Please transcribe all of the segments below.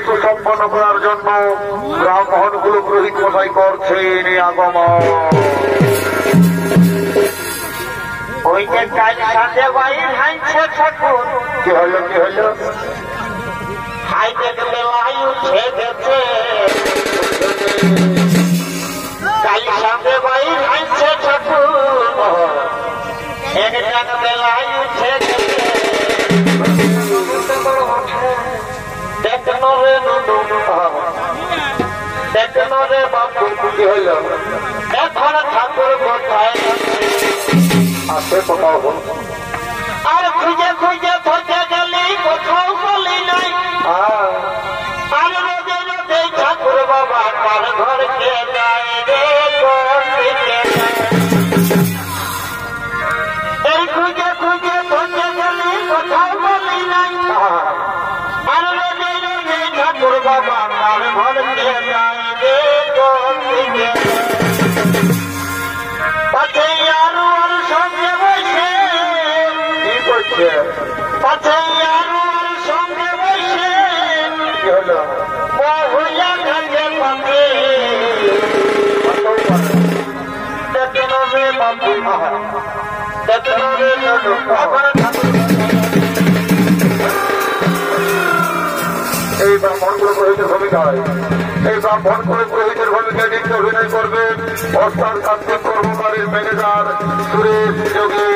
সুসম্পন্ন করার জন্য রামমোহনগুলো পুরোহিত মশাই করছেন আগমন। ওই যে কাল সাথে বাইর হাইছে ঠাকুর, কি হলো কি হলো? হাই দেখলে লাই উঠে গেছে। কাল সাথে বাইর হাইছে ঠাকুর, এক দেখলে লাই উঠে গেছে। দেখনো রে নুনু, দেখনো রে বাবু, কি হইল? এখন ঠাকুর কোথায় আছে কোথাও? আর খুঁজে খুঁজে থকে গেলি কোথাও বলি নাই। আর রোদে রোদে ঠাকুর বাবা কার ঘর কে যায় রে, কোন দিকে যায়? এই খুঁজে খুঁজে থকে গেলি কোথাও বলি নাই। আর রোদে রোদে ঠাকুর বাবা কার ঘর কে যায় রে, কোন দিকে যায়? পাছে আরো আর সঙ্গে বসে, কি করছে? পাছে আরো আর সঙ্গে বসে, কি হলো? বহুয়া ঘাটে পাতে দেখলো রে বাবু, দেখলো রে নুনু, এখন ঠাকুর এই ব্রাহ্মণগুলো পুরোহিতের ভূমিকায়, এই ব্রাহ্মণগুলো পুরোহিতের ভূমিকায় নৃত্য অভিনয় করবেন অস্থার তান্ত্রিক কর্মকারীর ম্যানেজার সুরেশ যোগী।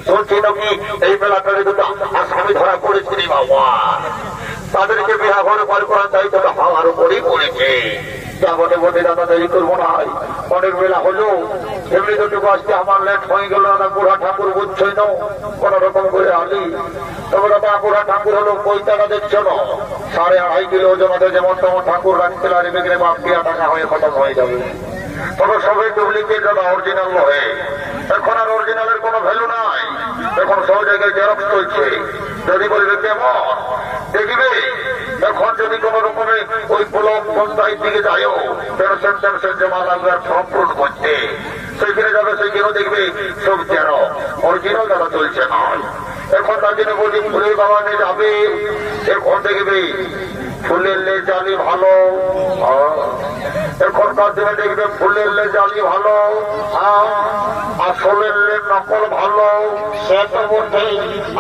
শুনছি নাকি এই মেলাটারে দুটো আসামি ধরা পড়েছিল বাবা, তাদেরকে বিহা ঘরে পার করার দায়িত্ব আমার উপরেই পড়েছে। যা বটে বটে দাদা, দেরি করবো না, অনেক বেলা হলো। এমনি দুটুকু আজকে আমার লেট হয়ে গেল দাদা। বুড়া ঠাকুর বুঝছই না, কোন রকম করে আলি। তবে দাদা বুড়া ঠাকুর হলো পয়সাটা দেখছো না, 2.5 কিলো ওজনে যেমন তেমন ঠাকুর রাখতে আর বিক্রে বাপিয়া টাকা হয়ে খতম হয়ে যাবে। তবে সবাই ডুপ্লিকেট দাদা, অরিজিনাল নয়। এখন আর অরিজিনালের কোনো ভ্যালু নাই, এখন সব জায়গায় জেরক্স চলছে। যদি বলবে কেমন দেখবে এখন যদি কোন রকমে ওই ব্লক পঞ্চায়েত দিকে যায়ও পেনশন টেনশন জমা লাগবে আর ফর্ম পূরণ করতে সেইখানে যাবে সেইখানেও দেখবে সব যেন অরিজিনাল দ্বারা চলছে নয়। এখন তার জন্য বলি ফুলের বাগানে যাবে এখন দেখবে ফুলের লেজালি ভালো, এখনকার দিনে দেখবে ফুলের লেজালি ভালো, আসলের নকল ভালো, সে তো বলছে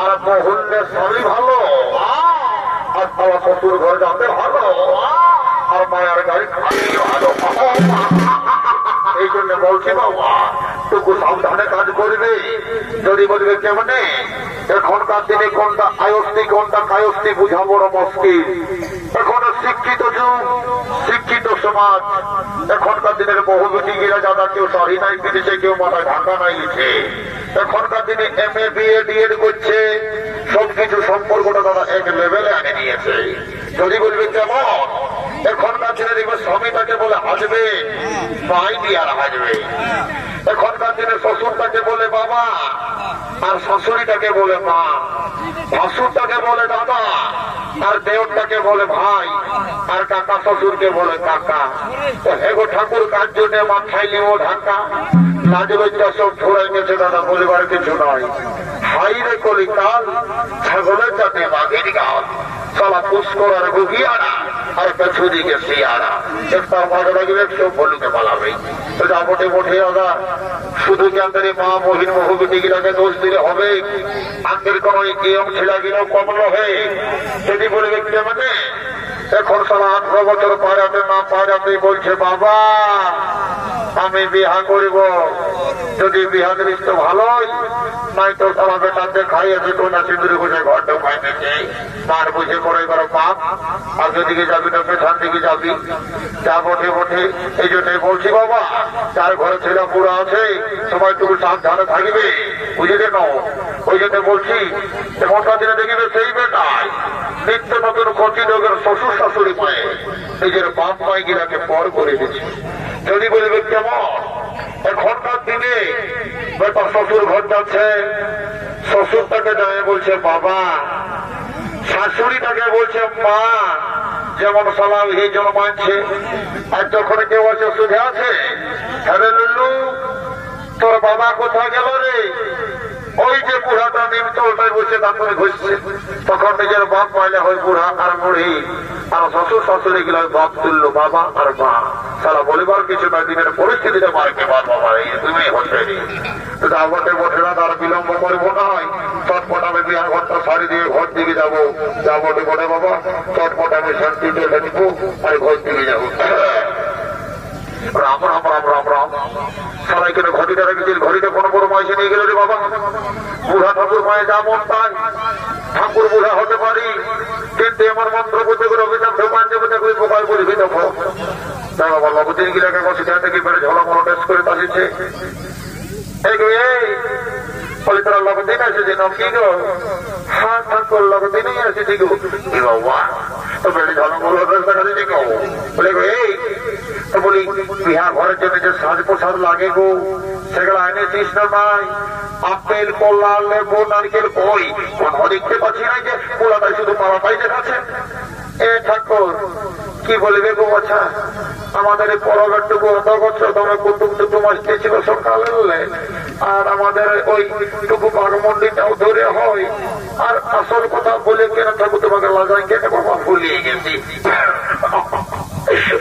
আর বহুল্যের শাড়ি ভালো, আর তারা শ্বশুর ঘর যাতে ভালো, আর মায়ের গাড়ি ভালো। এই জন্য বলছি বাবা টুকু সাবধানে কাজ করবে। যদি বলবে কেমনে এখনকার দিনে কোনটা আয়স্তি কোনটা কায়স্তি বুঝা বড় মুশকিল। এখন শিক্ষিত যুগ, শিক্ষিত সমাজ, এখনকার দিনের বহু বেটিগিরা যারা কেউ শাড়ি নাই পিঁধেছে, কেউ মাথায় ঢাকা নাই লিখে, এখনকার দিনে MA BA DED করছে, সবকিছু সম্পর্কটা তারা এক লেভেলে আনে নিয়েছে। যদি বলবে কেমন এখনকার দিনে দেখবে স্বামীটাকে বলে হাসবে, মাই দিয়ার হাসবে। এখনকার দিনে শ্বশুরটাকে বলে বাবা আর শাশুড়িটাকে বলে মা, ভাসুরটাকে বলে দাদা আর দেওরটাকে বলে ভাই, আর কাকা শ্বশুরকে বলে কাকা। এগো ঠাকুর কার জন্য মাথায় নিব ঢাকা, লাজ লজ্জা সব ছড়াই গেছে দাদা, বলিবার কিছু নয়। হাই রে কলিকাল ছাগলের জাতে বাঘের গাল, সালা পুষ্কর আর গুগিয়ারা আর পেছু দিকে শিয়ারা, একটার মাঝে লাগবে সব বলুকে পালাবে। তো যা বটে বটে দাদা শুধু কি আমাদের মা মহিন বহুবিটিগুলাকে দোষ দিলে হবে? আমাদের কোন নিয়ম ছিলাগুলো কম নহে। যদি বলবে মানে এখন সালা 18 বছর পাড়াতে না পাড়াতে বলছে বাবা আমি বিহা করিব, যদি বিহা করিস তো ভালোই, নাই তো সালা বেটাতে খাইয়েছে তো না সিঁদুরি বুঝে ঘর ঢোকাই দিচ্ছে, মার বুঝে করে করো পাপ। আর যেদিকে যাবি না পেছন দিকে যাবি, যা বটে বটে। এই জন্যই বলছি বাবা যার ঘরে ছেলে পুরো আছে সবাই একটু সাবধানে থাকবে, বুঝে কেন? ওই জন্য বলছি এখনকার দিনে দেখবে সেই বেটায় নিত্য নতুন ক্ষতি রোগের শ্বশুর শাশুড়ি পায়ে নিজের বাপ মাই গিরাকে পর করে দিচ্ছে। যদি বলবে কেমন এখনকার দিনে বেটা শ্বশুর ঘর যাচ্ছে, শ্বশুর তাকে যায় বলছে বাবা, শাশুড়ি তাকে বলছে মা, যেমন সালাম এই জন মানছে। আর যখন কেউ আছে সুধে আছে, হ্যাঁ লুল্লু তোর বাবা কোথায় গেল রে? ওই যে বুড়াটা নিমত ওটাই বসে তারপরে ঘুষছে, তখন নিজের বাপ মাইলে হয় বুড়া আর বুড়ি, আর শ্বশুর শাশুড়ি গেল বাপ তুললো বাবা আর মা। সারা বলিবার কিছু না, দিনের পরিস্থিতিটা মারকে বাবা মারে তুমি হচ্ছে যা বটে বটে না, তার বিলম্ব করবো নয়, চটপট আমি বিহার ঘরটা শাড়ি দিয়ে ঘর দিকে যাবো। যা বটে বটে বাবা চটপট আমি শান্তি দেখে নিব আর ঘর দিকে যাবো। রাম রাম রাম রাম রাম। সবাই কেন ঘটিটা রেখেছিল? ঘড়িটা কোনো বড় মাইসে নিয়ে গেল রে বাবা। বুড়া ঠাকুর মায়ে যেমন তাই, ঠাকুর বুড়া হতে পারি, কিন্তু আমার মন্ত্র বলতে করে অভিযান ঢোকান দেবো তাকে বোকায় বলি দেখো তাই বাবা লবদিন গিলাকে বসে থেকে বেড়ে ঝলামলো টেস্ট করে তাসিছে। এই বলে তোরা লবদিন এসেছে নাম কি গো? হ্যাঁ ঠাকুর লবদিনই এসেছি গো। কি বাবা তো বেড়ে ঝলামলো টেস্ট দেখা দিচ্ছি গো। বলে গো এই তো বলি বিহার ঘরের জন্য যে সাজ পোশাক লাগে গো সেগুলো এনেছিস না ভাই? আপেল কলা লেবু নারকেল কই কোথাও দেখতে পাচ্ছি না, যে পোলাটাই শুধু পালাটাই দেখাচ্ছে। এ ঠাকুর কি বলবে গো বাছা, আমাদের এই পরবেরটুকু অত বছর তোমার কুটুম টুকু মাসটি ছিল সকালে, আর আমাদের ওই টুকু বাগমন্ডিটাও ধরে হয়, আর আসল কথা বলে কেন ঠাকুর তোমাকে লাগাই কেন বাবা ভুলিয়ে গেছি।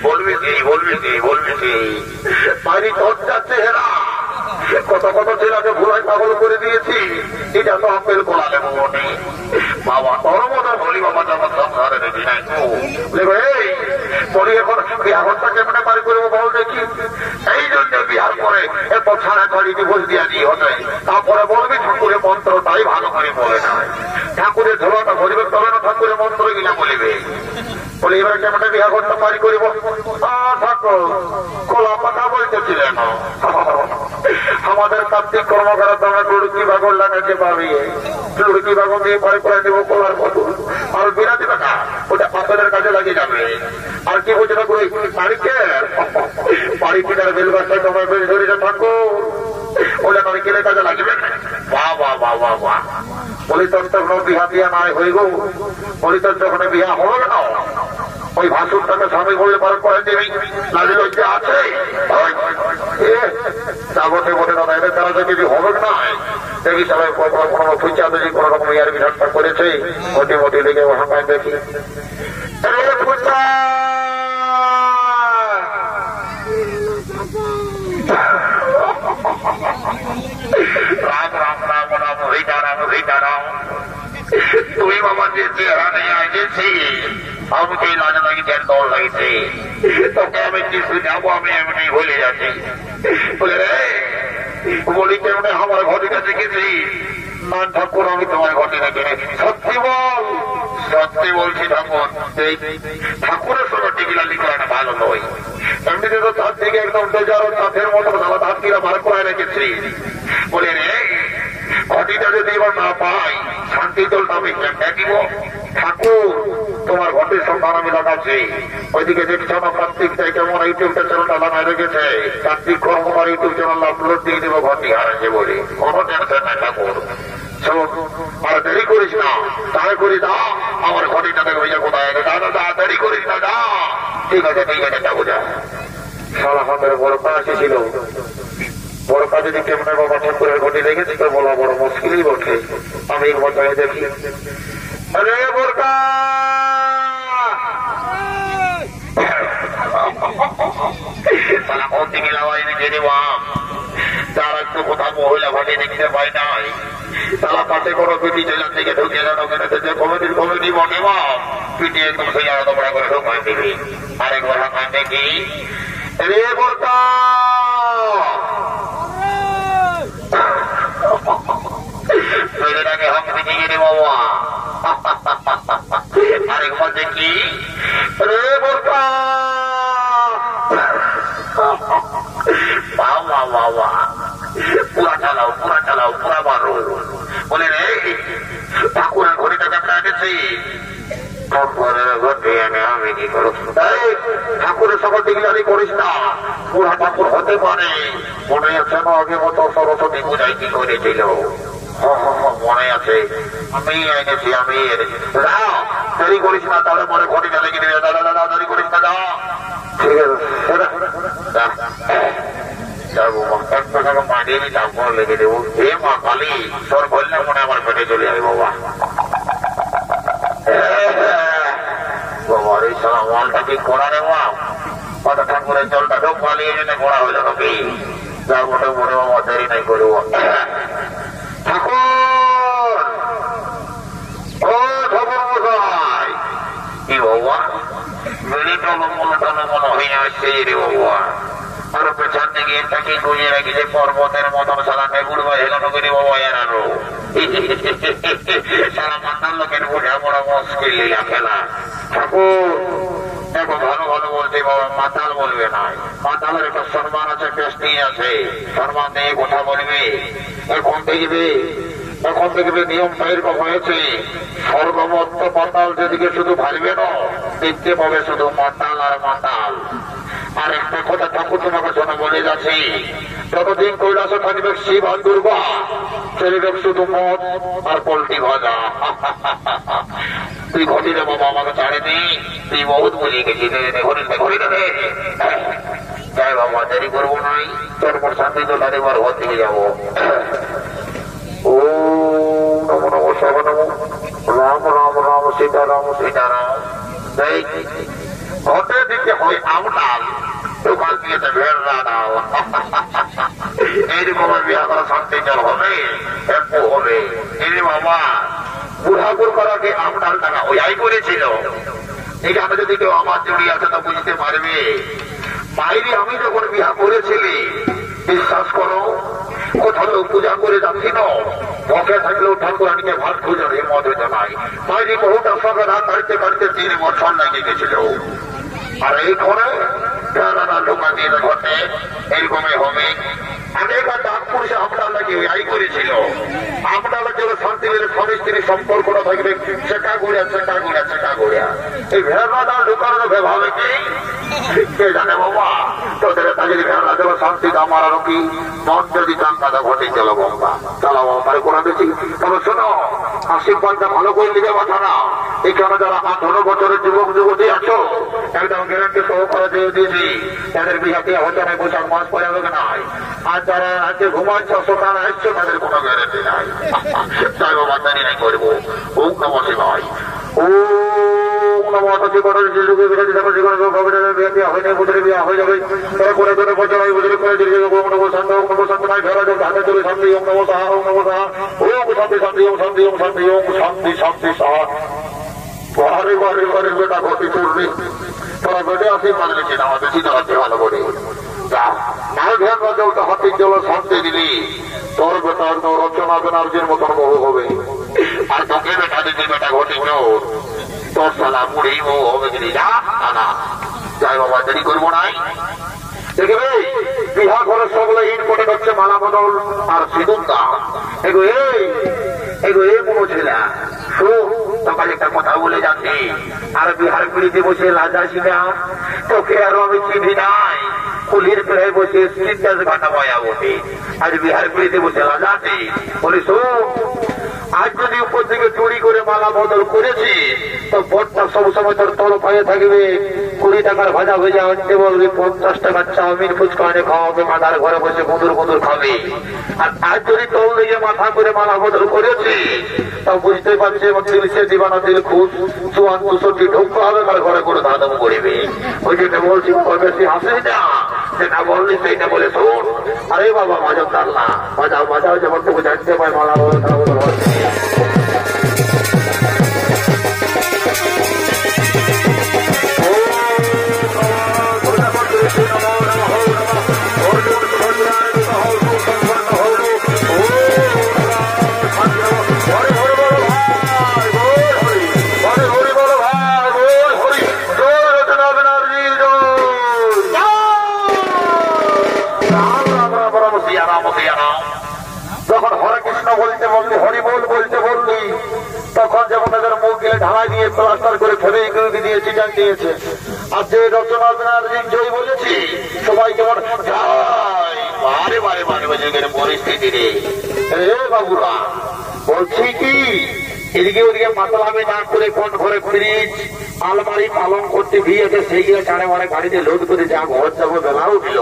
বলবি কি বলবি কি বলবি কি বাড়ি তোর যাচ্ছে হেরা কত কত ছেলেকে ভুলাই পাগল করে দিয়েছি। এটা তো আপেল কোলা লেবু বটে বাবা, তোর মতো বলি বাবা যখন সংসারে দেখি নাই এই বলি এখন বিহারটা কেমনে বাড়ি করবো বল দেখি। এই জন্য বিহার করে এত ছাড়া ছাড়ি ডিভোর্স দিয়া দিয়ে হতে, তারপরে বলবি ঠাকুরের মন্ত্রটাই ভালো করে বলে নাই, ঠাকুরের ধোলাটা ভরিবে তবে না ঠাকুরের মন্ত্র গিলা বলিবে। বলে এবার কেমনে বিহার ঘরটা বাড়ি করিব? ঠাকুর কলা পাতা বলতেছিলেন আমাদের কার্তিক কর্মকারের দামে লুড়কি বাগর লাগাতে পারবি, লুড়কি বাগর দিয়ে বাড়ি করে দেবো কলার বদল, আর বিনা দিবে না ওটা পাথরের কাজে লাগিয়ে যাবে। আর কি বলছে না করে বাড়িকে বাড়ি কিনার বেল গাছটা তোমার বেশ ধরে থাকো, ওটা নারিকেলের কাজে লাগবে। বাহ বাহ বাহ বাহ বাহ, বলি তোর তো কোনো বিহা বিয়া নাই হইব, বলি তোর যখন বিহা হবে না ওই ভাসুরটাকে স্বামী বলে পালন করে দিবি, লালি লজ্জা আছে তা বটে বটে দাদা। এদের তারা যদি হবে না দেখি সবাই কোনো ফুচা যদি কোন রকম ইয়ার বিধানটা করেছে মোটি মোটি লেগে ওখানটায় দেখি ফুচা রাম রাম রাম রাম হরিদারাম হরিদারাম। তুই বাবা যে চেহারা নিয়ে আসেছি আমাকে লাজ লাগিছে দল লাগিছে, তোকে আমি কিছু যাবো আমি এমনি ভুলে যাচ্ছি। বলে রে বলি কেমন আমার ঘটিটা দেখেছি না ঠাকুর আমি তোমার ঘটে দেখে সত্যি বল। সত্যি বলছি ঠাকুর, এই ঠাকুরের সঙ্গে টিকিলালি করাটা ভালো নয়। এমনিতে তো তার দিকে একদম ডোজারো চাঁদের মতো দাদা হাত কিরা বার করে রেখেছি। বলে রে ঘটিটা যদি এবার না পাই শান্তি জলটা আমি কেমনে দিব। ঠাকুর তোমার ঘটের সন্ধান আমি লাগাচ্ছি। ওইদিকে দেখছো না কার্তিকটাই কেমন ইউটিউবটা চ্যানেলটা লাগাই রেখেছে। কার্তিক কর্মকার ইউটিউব চ্যানেল আপলোড দিয়ে দেবো ঘটি হারাচ্ছে বলে। কোনো টেনশন নাই ঠাকুর, আর দেরি করিস না, তাই করি দা আমার ঘটিটা দেখো কোথায় দাদা দেরি করিস না দা। ঠিক আছে ঠিক আছে যাবো যা। সারা হাতের বড়কা এসেছিল, বড়কা যদি কেমন বাবা ঠাকুরের ঘটি রেখেছি তো বলা বড় মুশকিলই বটে। আমি একবার যাই দেখি। আরে বড়কা তারা কোন দিকে লাগাই দিকে দেবাম, তার একটু কোথাও মহিলা ঘটি দেখতে পাই নাই। তারা পাশে কোনো পিটি জেলার থেকে ঢুকে গেল কমিটির কমিটি বটে বাম পিটি একদম সেই আলাদা বড়া করে ঢোকায় দিবি। আরেকবার হাঁকায় দেখি। রে বড়কা ছেলেটাকে হাঁক দিকে রে বাবা। আরেকবার দেখি। রে বড়কা বাবা বাবা পুরা চালাও পুরা চালাও পুরা মারো। বলে রে ঠাকুরের ঘড়িটা কেমন এনেছি। ঠাকুরের ঘটি এনে আমি কি করো। ঠাকুরের সকল দিগলালি করিস না, পুরা ঠাকুর হতে পারে। মনে আছে না আগে মতো সরস্বতী পূজায় কি করেছিল। মনে আছে আমি এনেছি আমি এনেছি। দেরি করিস না তাহলে মনে ঘটিটা লেগে দেবে। দাদা দাদা দেরি করিস না দা। ঠিক আছে যাবো একটা টাকা মাটিয়ে নিতাম ফোন লেগে দেবো। হে মা কালী তোর বললে মনে আমার পেটে চলে যাবে বাবা। বাবার এই সারা মালটা কি করা রে বাবা। কত ঠাকুরের জলটা ঢোক পালিয়ে যেতে করা হইল নাকি। যার মোটে মনে বাবা দেরি নাই করব। ঠাকুর ও ঠাকুর মশাই কি বাবা বেড়ি টলমল টলমল হয়ে আসছে রে বাবা। আর পেছন দিকে তাকে গুঁজে রাখিছে পর্বতের মতন সারা নেগুড় বা হেলানো করে বাবা এরানো। সারা মান্দার লোকের বোঝা বড় মুশকিল লীলা খেলা। ঠাকুর দেখো ভালো ভালো বলতে বাবা মাতাল বলবে না। মাতালের একটা সম্মান আছে, পেস্টি আছে, সম্মান দিয়ে কথা বলবে। এখন দেখবে নিয়মটা এরকম হয়েছে। সর্বমত্ত মাতাল যেদিকে শুধু ভাববে না দেখতে পাবে শুধু মাতাল আর মাতাল। আর একটা কথা ঠাকুর তোমাকে শোনা বলে যাচ্ছি, যতদিন কৈলাসে থাকবে শিব আর দুর্গা চলবে শুধু মদ আর পোল্ট্রি ভাজা। তুই ঘটি রে বাবা আমাকে ছাড়ে নি, তুই বহুত বুঝিয়ে গেছিস। ঘড়ি দেবে যাই বাবা দেরি করবো নাই। তোর পর শান্তি তো একবার ঘর থেকে যাবো। ও নমো নমো সব নমো রাম রাম রাম সীতারাম সীতারাম। ঘটে দিতে হয় আমডাল, দোকান দিয়েছে ভেড়া ডাল। এইরকমের বিয়া করা শান্তি জল হবে একটু হবে। এই বাবা বুড়াপুর করাকে আমডাল টাকা ওই আই করেছিল। এখানে যদি কেউ আমার জড়ি আছে তো বুঝতে পারবে। বাইরে আমি যখন বিয়া করেছিলি বিশ্বাস করো কোথাও পূজা করে যাচ্ছি না, ভকে থাকলেও ঠাকুরানিকে ভাত খুঁজে হিম্মত হইতে নাই। বাইরে বহুটা সঙ্গে রাত কাটতে কাটতে 3 বছর লেগে গেছিল। আর এইখানে নানা ঢোকা দিয়ে ঘটে এইরকমই হবে। আগেকার ডাকপুরুষে আমরা লাগে আই করেছিল। আমরা যেন শান্তি মিলে স্বামী স্ত্রী সম্পর্কটা থাকবে চেকা গড়িয়া চেকা গড়িয়া চেকা গড়িয়া। এই ভেড়াটা ঢোকানো ভাবে কি কে জানে বাবা। তোদের কাজের ভেড়া দেব শান্তি আমার আরো কি মন যদি চান দাদা ঘটে চলো বাবা তাহলে করে দিচ্ছি। তবে শোনো আশীর্বাদটা ভালো করে নিবে মাথা না। এখানে যারা 18 বছরের যুবক যুবতী আছো একদম গ্যারান্টি সহকারে দিয়ে দিয়েছি তাদের বিহাতে হতে নাই, পোশাক মাস পরে হবে না। আর যারা আজকে ঘুমাচ্ছ সকাল আসছো তাদের কোনো গ্যারান্টি নাই। তাই বাবা জানি নাই করবো ও নমসে ভাই ও বেটা ঘটি চলবে তোরা বেটে আসি মানলেছি না বেশি দাঁড়াতে ভালো করে হাতে জল শান্তি দিলি তোর বেটা রচনা বেনার্জির মতন বহু হবে। আর তোকে বেটা দিদি বেটা ঘটি তোর সালা মুড়েই বউ হবে কিনি যা না যাই বাবা দেরি করবো নাই। দেখবে বিহা ঘরের সকলে ইনপোর্টেড হচ্ছে মালা বদল আর সিঁদুর দাম। এগো এই কোনো ছেলে সকালে একটা কথা বলে যাচ্ছি আর বিহার পিড়িতে বসে লাজাসি না তোকে আরো আমি চিনি নাই। কুলির পেড়ায় বসে স্ট্রিট ঘাটা বয়া বসে আজ বিহার পিড়িতে বসে লাজাতে বলিস আজ যদি উপর থেকে চুরি করে মালা বদল করেছি তো বটটা সবসময় তোর তল পায়ে থাকবে। 20 টাকার ভাজা ভেজা আনতে বলবি, 50 টাকার চাউমিন ফুচকা আনে খাওয়াবে, মাথার ঘরে বসে কুদুর খাবে। আর আজ যদি তল দিয়ে মাথা করে মালা বদল করেছি তা বুঝতে পারছি এবং দিল সে দিবানা দিল খুব 64 ঢুকতে হবে তার ঘরে করে ধাদম করবে। ওই যেটা বলছি বেশি হাসিস না, যেটা বললি সেইটা বলে শোন। আরে বাবা মাজাও তার না মাজাও যেমন তোকে জানতে পায় মালা বদল যখন হরে কৃষ্ণ বলতে বললি হরি বল বলতে বললি তখন যেমন তাদের মুখ গিয়ে ঢালাই দিয়ে প্লাস্টার করে ফেলে দিয়ে চিটান দিয়েছে। আর যে রচনা ব্যানার্জি জয় বলেছি সবাই কেমন বারে বারে মানে যুগের পরিস্থিতি রে বাবুরা বলছি কি এদিকে ওদিকে মাতলামি না করে কোন ঘরে ফ্রিজ আলমারি পালন করতে গিয়েছে সেইগুলো চারে মারে গাড়িতে লোড করে যা ঘর যাবো বেলাও দিল।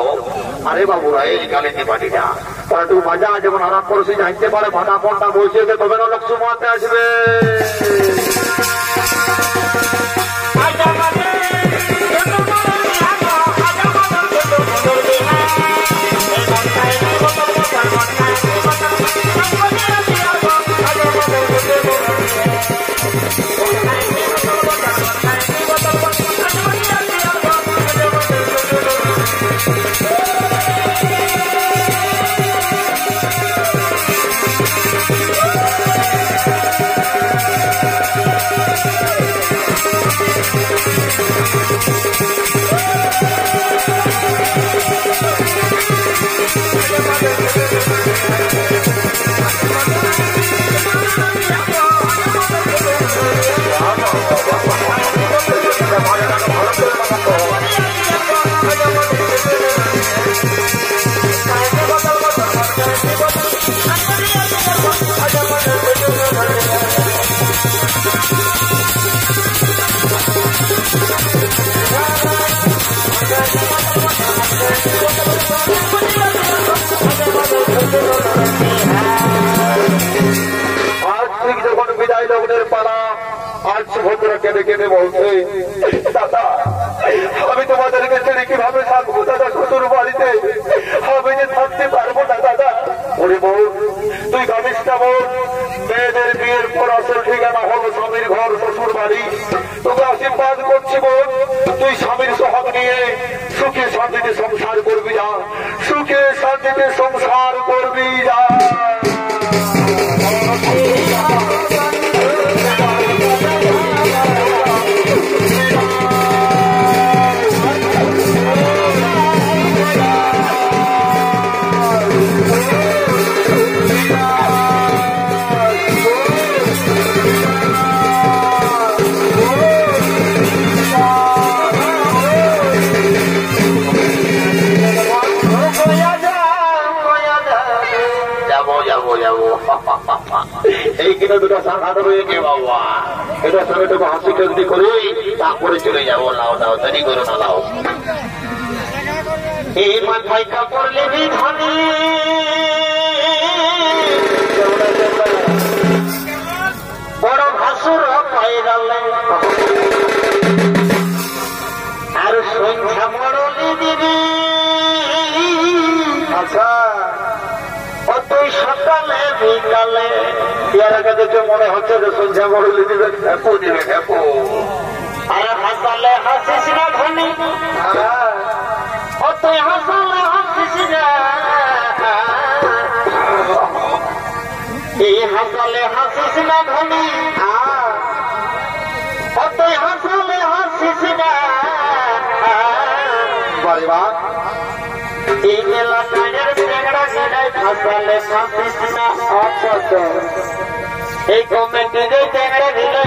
আরে বাবুরা এই গালিতে পারি না তারা তুই মজা যেমন আরাম করছি জানতে পারে ভাটা ফোনটা বসেছে তবে না লক্ষ্য মারতে আসবে। কেঁদে কেঁদে বলছে দাদা আমি তোমাদেরকে ছেড়ে কিভাবে থাকবো দাদা, শ্বশুর বাড়িতে আমি যে থাকতে পারবো না দাদা। ওরে বল তুই জানিস না বল মেয়েদের বিয়ের পর আসল ঠিকানা হলো স্বামীর ঘর শ্বশুর বাড়ি। তোকে আশীর্বাদ করছি বল তুই স্বামীর সোহাগ নিয়ে সুখে শান্তিতে সংসার করবি যা, সুখে শান্তিতে সংসার করবি যা। এই কিনা দুটো সাক্ষাৎ রয়েছে বাবা, এটার সঙ্গে তোকে হাসি খেলতি করে তারপরে চলে যাবো। লাও লাও, দেরি করো না, লাও। এই মাথায় কাপড় লেবি ধনী বড় ভাসুর পাইরালে আর সন্ধ্যা মরলি দিবি। আচ্ছা, অতই সকালে বিকালে পেয়ারাকে দেখে মনে হচ্ছে যে সন্ধ্যা মরলি দিবে, খ্যাপু দিবে, খ্যাপু। আর হাসালে হাসিস না ধনী, অতই হাসালে হাসিস না। এই হাসালে হাসিস না ধনী, অতই হাসালে হাসিস না। বারে বা এই মেলা টাইনের টেংরা গিরাই হাসালে হাসিস না। আচ্ছা, এই কমেন্টে যে টেংরা গিরাই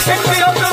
Pick me up.